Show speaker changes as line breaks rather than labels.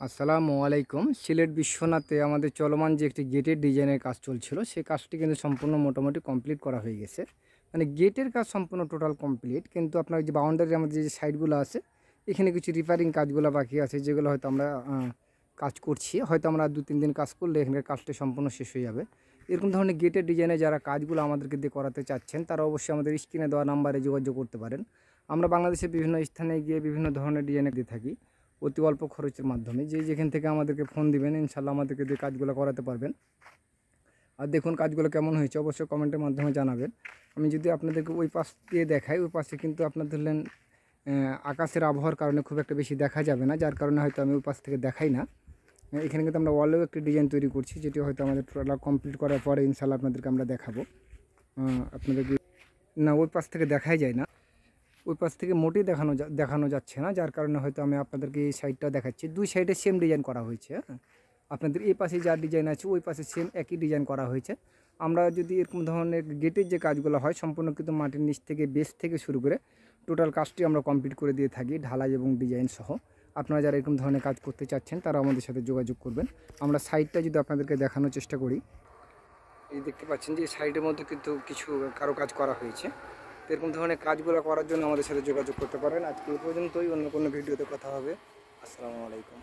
আসসালামু আলাইকুম। সিলেট বিশ্বনাথে আমাদের চলমান যে একটি গেটের ডিজাইনের কাজ চলছিল, সেই কাজটি কিন্তু সম্পূর্ণ মোটামুটি কমপ্লিট করা হয়ে গেছে। মানে গেটের কাজ সম্পূর্ণ টোটাল কমপ্লিট, কিন্তু আপনার যে বাউন্ডারি আমাদের যে সাইডগুলো আছে, এখানে কিছু রিপেয়ারিং কাজগুলো বাকি আছে, যেগুলো হয়তো আমরা কাজ করছি। হয়তো আমরা 2-3 দিন কাজ করলে এখানকার কাজটি সম্পূর্ণ শেষ হয়ে যাবে। এরকম ধরনের গেটের ডিজাইনে যারা কাজগুলো আমাদেরকে দিয়ে করাতে চাচ্ছেন, তারা অবশ্যই আমাদের স্ক্রিনে দেওয়া নাম্বারে যোগাযোগ করতে পারেন। আমরা বাংলাদেশের বিভিন্ন স্থানে গিয়ে বিভিন্ন ধরনের ডিজাইনে দিয়ে থাকি অতি অল্প খরচের মাধ্যমে। যেখান থেকে আমাদেরকে ফোন দিবেন, ইনশাল্লাহ আমাদেরকে দিয়ে কাজগুলো করাতে পারবেন। আর দেখুন কাজগুলো কেমন হয়েছে অবশ্যই কমেন্টের মাধ্যমে জানাবেন। আমি যদি আপনাদেরকে ওই পাশ দিয়ে দেখাই, ওই পাশে কিন্তু আপনার ধরলেন আকাশের আবহাওয়ার কারণে খুব একটা বেশি দেখা যাবে না, যার কারণে হয়তো আমি ওই পাশ থেকে দেখাই না। এখানে কিন্তু আমরা ওয়ালেও একটি ডিজাইন তৈরি করছি, যেটি হয়তো আমাদের টোটাল কমপ্লিট করার পরে ইনশাল্লাহ আপনাদেরকে আমরা দেখাবো। আপনাদেরকে না ওই পাশ থেকে দেখাই যায় না, ওই পাশ থেকে মোটেই দেখানো যাচ্ছে না, যার কারণে হয়তো আমি আপনাদেরকে এই সাইডটা দেখাচ্ছি। দুই সাইডে সেম ডিজাইন করা হয়েছে। আপনাদের এই পাশে যা ডিজাইন আছে ওই পাশে সেম একই ডিজাইন করা হয়েছে। আমরা যদি এরকম ধরনের গেটের যে কাজগুলো হয় সম্পূর্ণ কিন্তু মাটির নিচ থেকে বেস থেকে শুরু করে টোটাল কাজটি আমরা কমপ্লিট করে দিয়ে থাকি, ঢালাই এবং ডিজাইন সহ। আপনারা যারা এরকম ধরনের কাজ করতে চাচ্ছেন তারা আমাদের সাথে যোগাযোগ করবেন। আমরা সাইডটা যদি আপনাদেরকে দেখানোর চেষ্টা করি, এই দেখতে পাচ্ছেন যে সাইডের মধ্যে কিন্তু কিছু কাজ করা হয়েছে। এরকম ধরনের কাজগুলো করার জন্য আমাদের সাথে যোগাযোগ করতে পারেন। আজকে এই পর্যন্তই, অন্য কোনো ভিডিওতে কথা হবে। আসসালামু আলাইকুম।